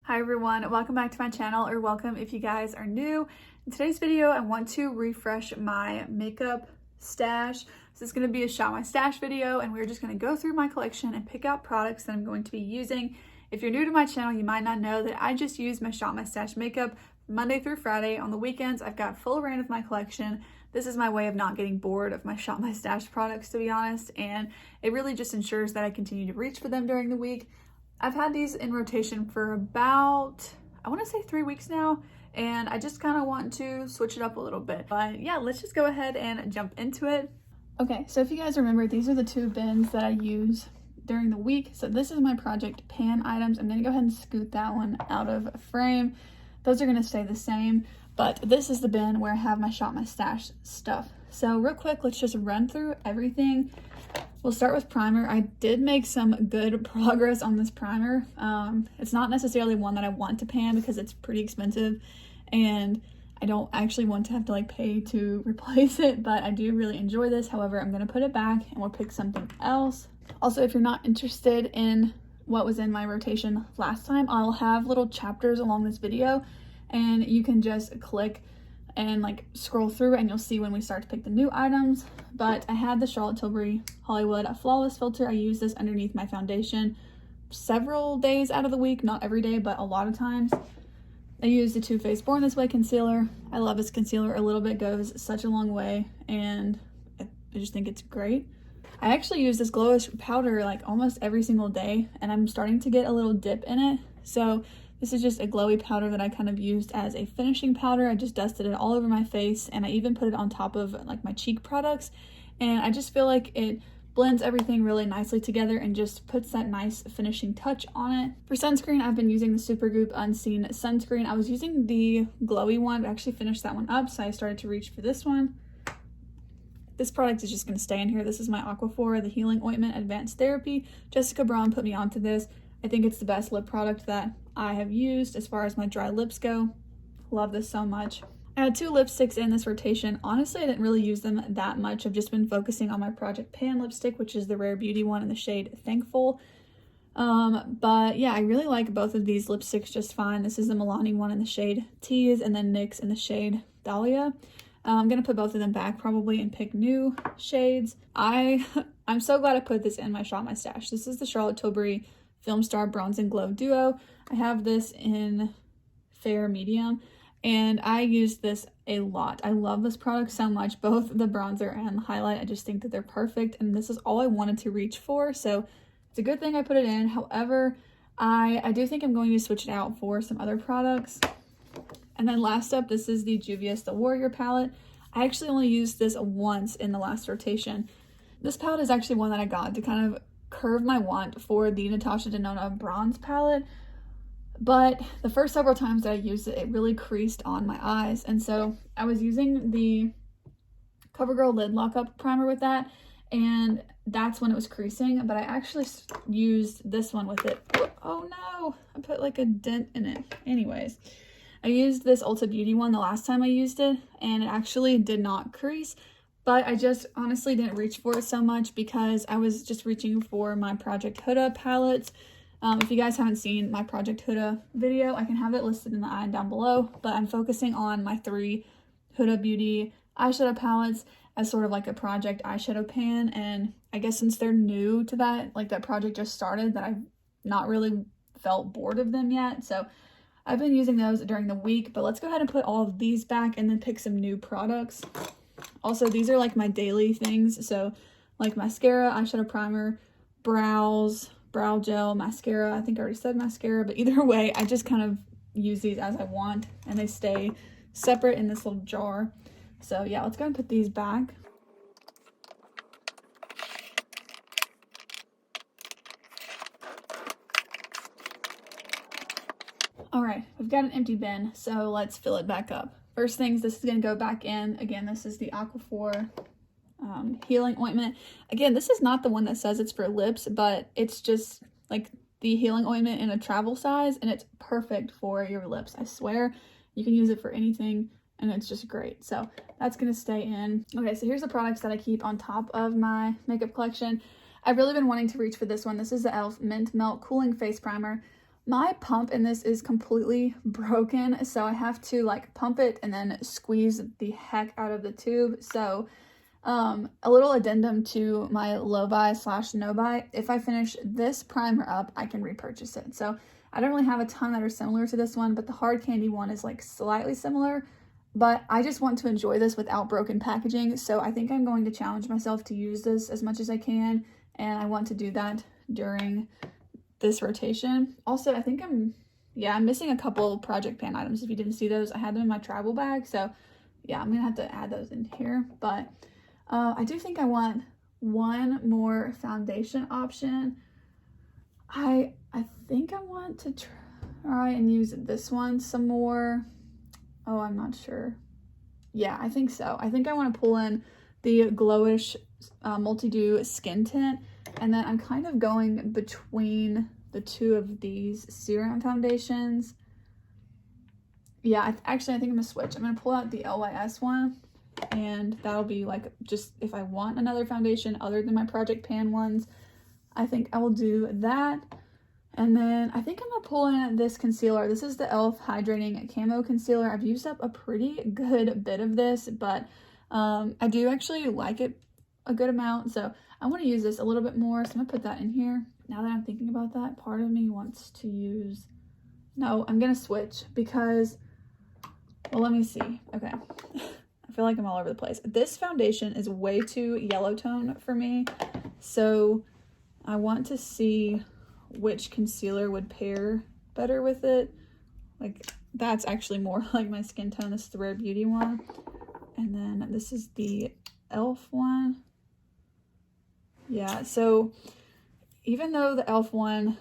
Hi everyone, welcome back to my channel, or welcome if you guys are new. In today's video, I want to refresh my makeup stash. This is going to be a Shop My Stash video, and we're just going to go through my collection and pick out products that I'm going to be using. If you're new to my channel, you might not know that I just use my Shop My Stash makeup Monday through Friday. On the weekends, I've got full reign of my collection. This is my way of not getting bored of my Shop My Stash products, to be honest, and it really just ensures that I continue to reach for them during the week. I've had these in rotation for about, I want to say 3 weeks now, and I just kind of want to switch it up a little bit. But yeah, let's just go ahead and jump into it. Okay, so if you guys remember, these are the two bins that I use during the week. So this is my project pan items. I'm going to go ahead and scoot that one out of frame. Those are going to stay the same, but this is the bin where I have my Shop My Stash stuff. So real quick, let's just run through everything. We'll start with primer. I did make some good progress on this primer. It's not necessarily one that I want to pan because it's pretty expensive and I don't actually want to have to pay to replace it, but I do really enjoy this. However, I'm going to put it back and we'll pick something else. Also, if you're not interested in what was in my rotation last time, I'll have little chapters along this video and you can just click and scroll through and you'll see when we start to pick the new items. But I had the Charlotte Tilbury Hollywood Flawless filter. I use this underneath my foundation several days out of the week, not every day, but a lot of times. I use the Too Faced Born This Way concealer. I love this concealer. A little bit goes such a long way, and I just think it's great. I actually use this glowish powder almost every single day, and I'm starting to get a little dip in it. So this is just a glowy powder that I kind of used as a finishing powder. I just dusted it all over my face, and I even put it on top of my cheek products, and I just feel like it blends everything really nicely together and just puts that nice finishing touch on it. For sunscreen, I've been using the Supergoop Unseen sunscreen. I was using the glowy one, but I actually finished that one up, so I started to reach for this one. This product is just going to stay in here. This is my Aquaphor, the Healing Ointment Advanced Therapy. Jessica Braun put me onto this. I think it's the best lip product that I have used as far as my dry lips go. Love this so much. I had 2 lipsticks in this rotation. Honestly, I didn't really use them that much. I've just been focusing on my Project Pan lipstick, which is the Rare Beauty one in the shade Thankful. But yeah, I really like both of these lipsticks just fine. This is the Milani one in the shade Tease, and then NYX in the shade Dahlia. I'm gonna put both of them back probably and pick new shades. I'm so glad I put this in my Shop My Stash. This is the Charlotte Tilbury Film Star Bronze and Glow Duo. I have this in fair medium, and I use this a lot. I love this product so much, both the bronzer and the highlight. I just think that they're perfect, and this is all I wanted to reach for, so it's a good thing I put it in. However, I do think I'm going to switch it out for some other products. And then last up, this is the Juvia's The Warrior palette. I actually only used this once in the last rotation. This palette is actually one that I got to kind of curve my want for the Natasha Denona bronze palette, but the first several times that I used it, it really creased on my eyes, and so I was using the CoverGirl Lid Lockup primer with that, and that's when it was creasing. But I actually used this one with it. Oh no, I put a dent in it. Anyways, I used this Ulta Beauty one the last time I used it, and it actually did not crease. But I just honestly didn't reach for it so much because I was just reaching for my Project Huda palettes. If you guys haven't seen my Project Huda video, I can have it listed in the eye down below. But I'm focusing on my 3 Huda Beauty eyeshadow palettes as sort of a project eyeshadow pan. And I guess since they're new to that, that project just started, that I've not really felt bored of them yet. So I've been using those during the week. But let's go ahead and put all of these back and then pick some new products. Also, these are my daily things, so mascara, eyeshadow primer, brows, brow gel, mascara. I think I already said mascara, but either way, I just kind of use these as I want, and they stay separate in this little jar. So yeah, let's go and put these back. All right, we've got an empty bin, so let's fill it back up. First things, this is going to go back in. Again, this is the Aquaphor Healing Ointment. Again, this is not the one that says it's for lips, but it's just the healing ointment in a travel size, and it's perfect for your lips. I swear, you can use it for anything, and it's just great. So that's going to stay in. Okay, so here's the products that I keep on top of my makeup collection. I've really been wanting to reach for this one. This is the e.l.f. Mint Melt Cooling Face Primer. My pump in this is completely broken, so I have to like pump it and then squeeze the heck out of the tube. So a little addendum to my low buy / no buy. If I finish this primer up, I can repurchase it. So I don't really have a ton that are similar to this one, but the hard candy one is like slightly similar. But I just want to enjoy this without broken packaging. So I think I'm going to challenge myself to use this as much as I can. And I want to do that during this rotation. Also, I think I'm missing a couple project pan items. If you didn't see those, I had them in my travel bag. So yeah, I'm gonna have to add those in here. But I do think I want one more foundation option. I think I want to try and use this one some more. Oh, I'm not sure. Yeah, I think so. I think I want to pull in the Glowish Multi-Dew Skin Tint. And then I'm kind of going between the two of these serum foundations. Yeah, I think I'm going to switch. I'm going to pull out the LYS one. And that'll be like, just if I want another foundation other than my Project Pan ones, I think I will do that. And then I think I'm going to pull in this concealer. This is the e.l.f. Hydrating Camo Concealer. I've used up a pretty good bit of this, but I do actually like it a good amount. So I want to use this a little bit more. So I'm going to put that in here. Now that I'm thinking about that, part of me wants to use... No, I'm going to switch because... Well, let me see. Okay. I feel like I'm all over the place. This foundation is way too yellow tone for me. So I want to see which concealer would pair better with it. Like, that's actually more like my skin tone. This is the Rare Beauty one. And then this is the e.l.f. one. Yeah, so even though the e.l.f. one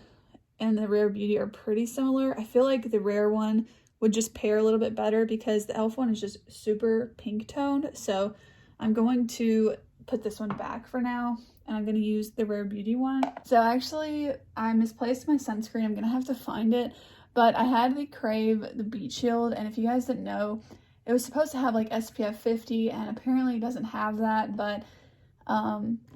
and the Rare Beauty are pretty similar, I feel like the Rare one would just pair a little bit better because the e.l.f. one is just super pink toned. So I'm going to put this one back for now, and I'm going to use the Rare Beauty one. So actually, I misplaced my sunscreen. I'm going to have to find it, but I had the Crave, the Beach Shield, and if you guys didn't know, it was supposed to have like SPF 50, and apparently it doesn't have that, but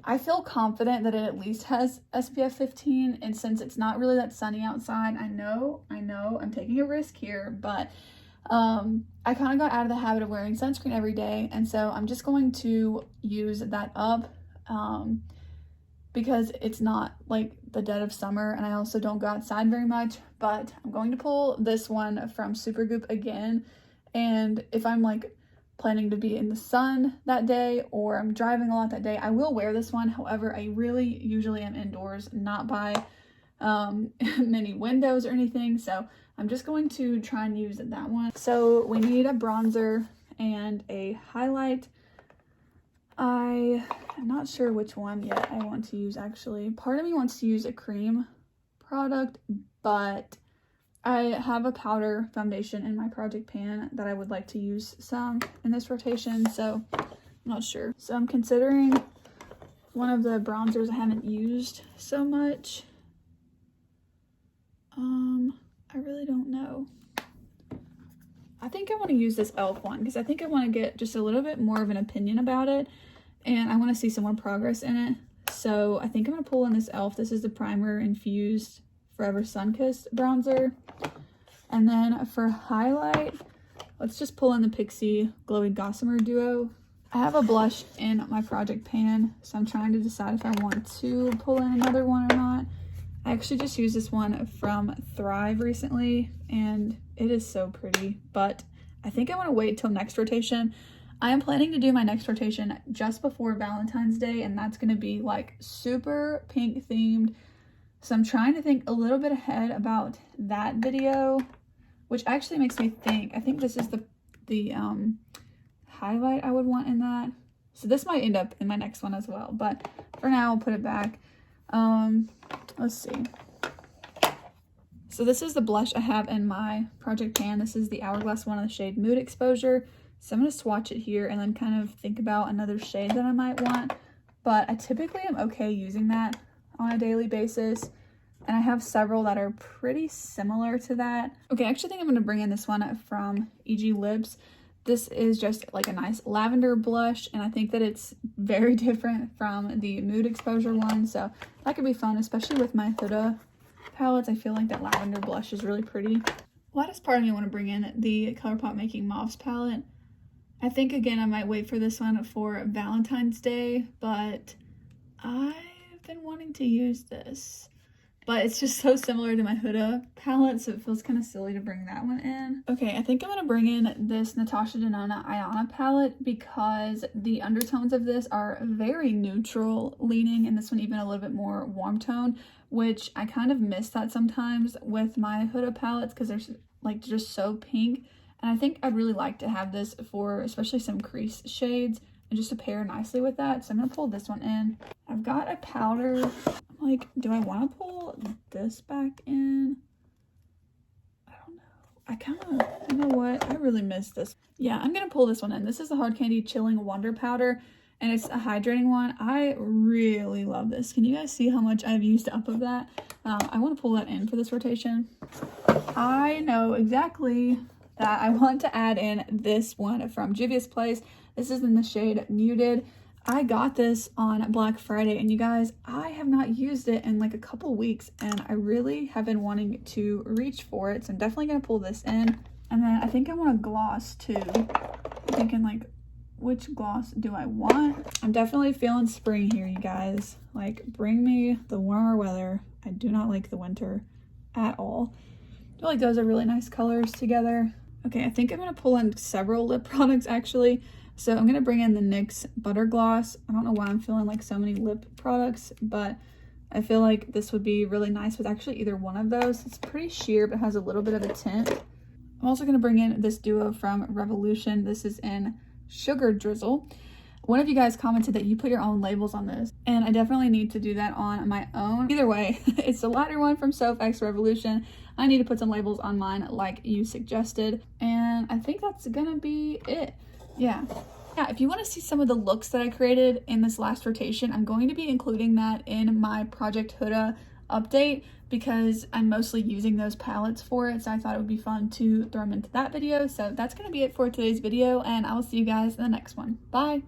I feel confident that it at least has SPF 15, and since it's not really that sunny outside, I know, I'm taking a risk here, but I kind of got out of the habit of wearing sunscreen every day, and so I'm just going to use that up because it's not like the dead of summer, and I also don't go outside very much. But I'm going to pull this one from Supergoop again, and if I'm like planning to be in the sun that day or I'm driving a lot that day, I will wear this one. However, I really usually am indoors, not by many windows or anything, so I'm just going to try and use that one. So we need a bronzer and a highlight. I'm not sure which one yet I want to use, actually. Part of me wants to use a cream product, but I have a powder foundation in my project pan that I would like to use some in this rotation, so I'm not sure. So I'm considering one of the bronzers I haven't used so much. I really don't know. I think I want to use this e.l.f. one because I think I want to get just a little bit more of an opinion about it, and I want to see some more progress in it. So I think I'm going to pull in this e.l.f. This is the Primer Infused Forever Sunkissed bronzer. And then for highlight, let's just pull in the Pixie Glowy Gossamer Duo. I have a blush in my project pan, so I'm trying to decide if I want to pull in another one or not. I actually just used this one from Thrive recently, and it is so pretty, but I think I want to wait till next rotation. I am planning to do my next rotation just before Valentine's Day, and that's going to be like super pink themed. So I'm trying to think a little bit ahead about that video, which actually makes me think, I think this is the highlight I would want in that. So this might end up in my next one as well, but for now I'll put it back. Let's see. So this is the blush I have in my project pan. This is the Hourglass one in the shade Mood Exposure. So I'm going to swatch it here and then kind of think about another shade that I might want. But I typically am okay using that on a daily basis. And I have several that are pretty similar to that. Okay, I actually think I'm going to bring in this one from E.g. Lips. This is just like a nice lavender blush, and I think that it's very different from the Mood Exposure one. So that could be fun, especially with my Huda palettes, I feel like that lavender blush is really pretty. Why does part of me want to bring in the ColourPop Making Mauves palette? I think, again, I might wait for this one for Valentine's Day, but I've been wanting to use this. But it's just so similar to my Huda palette, so it feels kind of silly to bring that one in. Okay, I think I'm going to bring in this Natasha Denona Ayana palette because the undertones of this are very neutral leaning, and this one even a little bit more warm tone, which I kind of miss that sometimes with my Huda palettes because they're like just so pink. And I think I'd really like to have this for especially some crease shades and just to pair nicely with that. So I'm going to pull this one in. I've got a powder. I'm like, do I want to pull this back in? I don't know. You know what? I really miss this. Yeah, I'm going to pull this one in. This is the Hard Candy Chilling Wonder Powder, and it's a hydrating one. I really love this. Can you guys see how much I've used up of that? I want to pull that in for this rotation. I know exactly that I want to add in this one from Juvia's Place. This is in the shade Nude. I got this on Black Friday, and you guys, I have not used it in like a couple weeks, and I really have been wanting to reach for it, so I'm definitely going to pull this in. And then I think I want a gloss too. I'm thinking like, which gloss do I want? I'm definitely feeling spring here, you guys. Like, bring me the warmer weather. I do not like the winter at all. I feel like those are really nice colors together. Okay, I think I'm going to pull in several lip products actually. So I'm going to bring in the NYX Butter Gloss. I don't know why I'm feeling like so many lip products, but I feel like this would be really nice with actually either one of those. It's pretty sheer, but has a little bit of a tint. I'm also going to bring in this duo from Revolution. This is in Sugar Drizzle. One of you guys commented that you put your own labels on this, and I definitely need to do that on my own. Either way, it's the lighter one from Soap X Revolution. I need to put some labels on mine like you suggested, and I think that's gonna be it. Yeah, if you want to see some of the looks that I created in this last rotation, I'm going to be including that in my Project Huda update because I'm mostly using those palettes for it, so I thought it would be fun to throw them into that video. So that's going to be it for today's video, and I will see you guys in the next one. Bye!